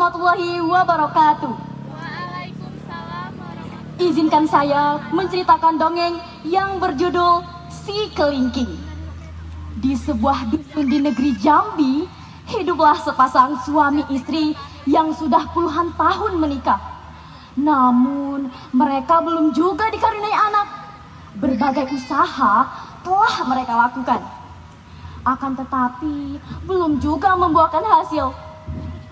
warahmatullahi wabarakatuh. Waalaikumsalam warahmatullahi. Izinkan saya menceritakan dongeng yang berjudul Si Kelingking. Di sebuah dusun di negeri Jambi, hiduplah sepasang suami istri yang sudah puluhan tahun menikah. Namun, mereka belum juga dikaruniai anak. Berbagai usaha telah mereka lakukan. Akan tetapi, belum juga membuahkan hasil.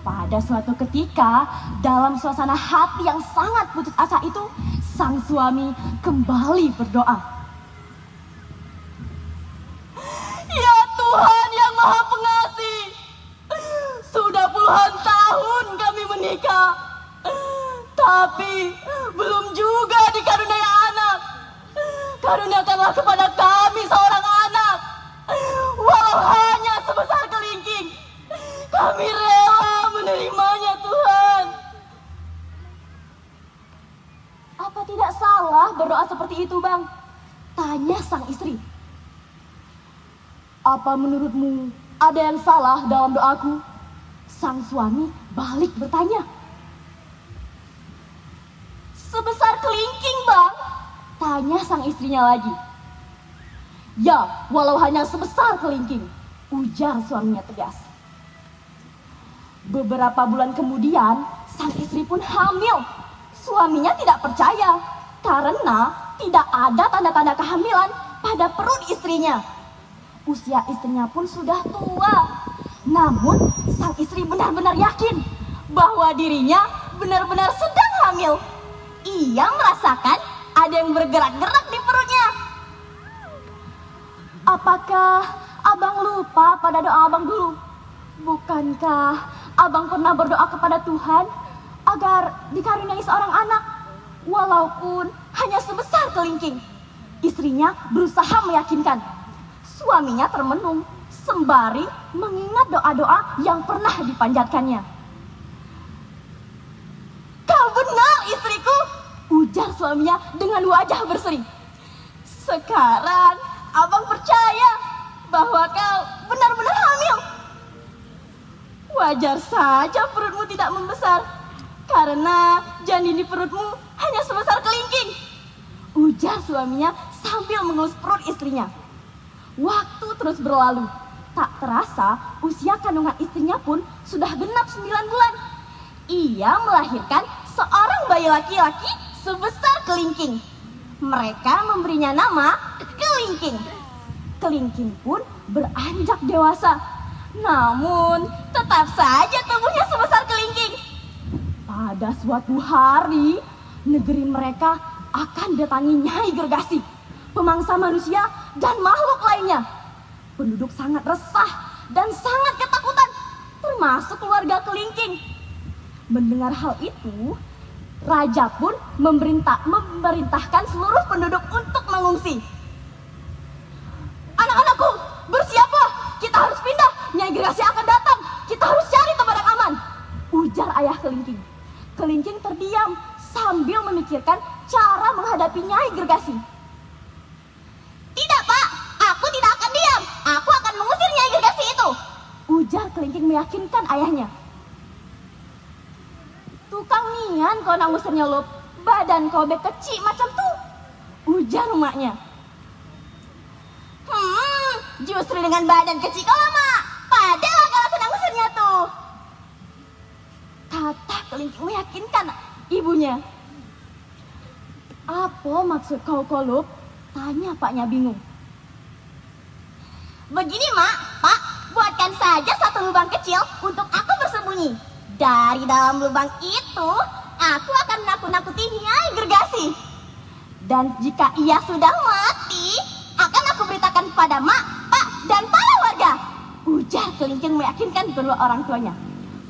Pada suatu ketika, dalam suasana hati yang sangat putus asa itu, sang suami kembali berdoa. Ya Tuhan yang Maha Pengasih, sudah puluhan tahun kami menikah, tapi belum juga dikaruniai anak. Karuniakanlah kepada kami seorang anak, walau hanya sebesar kelingking. Kami rela menerimanya, Tuhan. Apa tidak salah berdoa seperti itu, Bang? Tanya sang istri. Apa menurutmu ada yang salah dalam doaku? Sang suami balik bertanya. Sebesar kelingking, Bang? Tanya sang istrinya lagi. Ya, walau hanya sebesar kelingking, ujar suaminya tegas. Beberapa bulan kemudian, sang istri pun hamil. Suaminya tidak percaya karena tidak ada tanda-tanda kehamilan pada perut istrinya. Usia istrinya pun sudah tua. Namun, sang istri benar-benar yakin bahwa dirinya benar-benar sedang hamil. Ia merasakan ada yang bergerak-gerak di perutnya. Apakah abang lupa pada doa abang dulu? Bukankah abang pernah berdoa kepada Tuhan agar dikaruniai seorang anak, walaupun hanya sebesar kelingking? Istrinya berusaha meyakinkan. Suaminya termenung sembari mengingat doa-doa yang pernah dipanjatkannya. Kau benar, istriku, ujar suaminya dengan wajah berseri. Sekarang abang percaya bahwa kau benar-benar hamil. Wajar saja perutmu tidak membesar, karena janin di perutmu hanya sebesar kelingking, ujar suaminya sambil mengelus perut istrinya. Waktu terus berlalu. Tak terasa usia kandungan istrinya pun sudah genap 9 bulan. Ia melahirkan seorang bayi laki-laki sebesar kelingking. Mereka memberinya nama Kelingking. Kelingking pun beranjak dewasa. Namun tetap saja tubuhnya sebesar kelingking. Pada suatu hari, negeri mereka akan datangi Nyai Gergasi, pemangsa manusia dan makhluk lainnya. Penduduk sangat resah dan sangat ketakutan, termasuk keluarga kelingking. Mendengar hal itu, raja pun memerintahkan seluruh penduduk untuk mengungsi. Anak-anakku, bersiaplah, kita harus pindah. Nyai Gergasi akan datang, kita harus cari tempat yang aman, ujar ayah kelingking. Kelingking terdiam sambil memikirkan cara menghadapi Nyai Gergasi. Tidak, Pak, aku tidak akan diam. Aku akan mengusir Nyai Gergasi itu, ujar kelingking meyakinkan ayahnya. Tukang nian kau nak ngusirnya, Lop. Badan kau kecil macam tuh, ujar emaknya. Justru dengan badan kecil kau, Mak. Padahal kalau aku nak ngusirnya tuh, kata kelingking meyakinkan ibunya. Apa maksud kau, Lop? Tanya paknya bingung. Begini, Mak, Pak, buatkan saja satu lubang kecil untuk aku bersembunyi. Dari dalam lubang itu, aku akan menakut-nakuti Nyai Gergasi. Dan jika ia sudah mati, akan aku beritakan pada Mak, Pak, dan para warga, ujar kelingking meyakinkan kedua orang tuanya.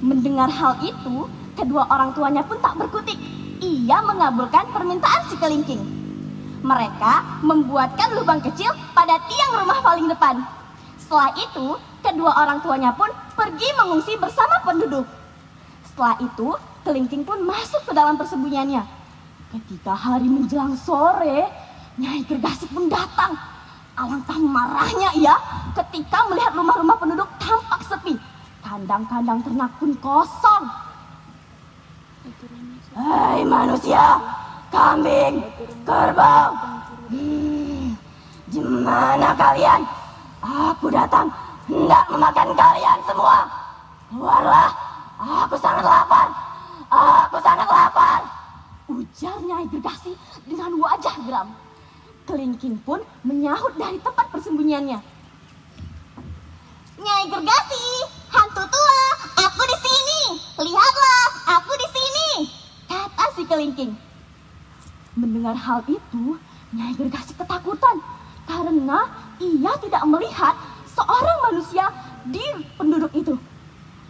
Mendengar hal itu, kedua orang tuanya pun tak berkutik. Ia mengabulkan permintaan si kelingking. Mereka membuatkan lubang kecil pada tiang rumah paling depan. Setelah itu, kedua orang tuanya pun pergi mengungsi bersama penduduk. Setelah itu, kelingking pun masuk ke dalam persembunyiannya. Ketika hari menjelang sore, Nyai Gergasi pun datang. Alangkah marahnya ia ketika melihat rumah-rumah penduduk tampak sepi. Kandang-kandang ternak pun kosong. Hai manusia, kambing, kerbau, di mana kalian? Aku datang hendak memakan kalian semua. Keluarlah, aku sangat lapar. Aku sangat lapar. Ujar Nyai Gergasi dengan wajah geram. Kelingking pun menyahut dari tempat persembunyiannya. Nyai Gergasi, hantu tua, aku di sini. Lihatlah, aku di sini, kata si kelingking. Mendengar hal itu, Nyai Gergasi ketakutan karena ia tidak melihat seorang manusia di penduduk itu.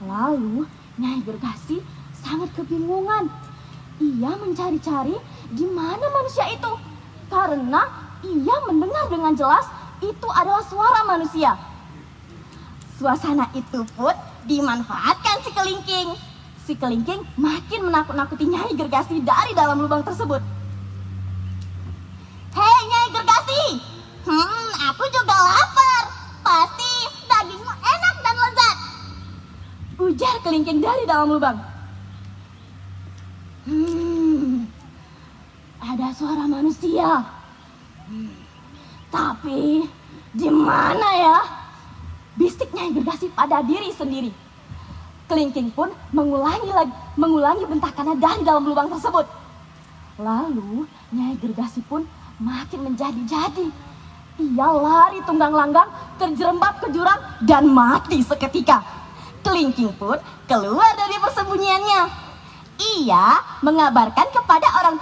Lalu Nyai Gergasi sangat kebingungan. Ia mencari-cari di mana manusia itu karena ia mendengar dengan jelas itu adalah suara manusia. Suasana itu pun dimanfaatkan si kelingking. Si kelingking makin menakut-nakuti Nyai Gergasi dari dalam lubang tersebut. Hei Nyai Gergasi, aku juga lapar. Pasti dagingmu enak dan lezat, ujar kelingking dari dalam lubang. Ada suara manusia. Tapi di mana ya? Bisik Nyai Gergasi pada diri sendiri. Kelingking pun mengulangi bentakannya dari dalam lubang tersebut. Lalu Nyai Gergasi pun makin menjadi-jadi. Ia lari tunggang langgang, terjerembab ke jurang dan mati seketika. Kelingking pun keluar dari persembunyiannya. Ia mengabarkan kepada orang tua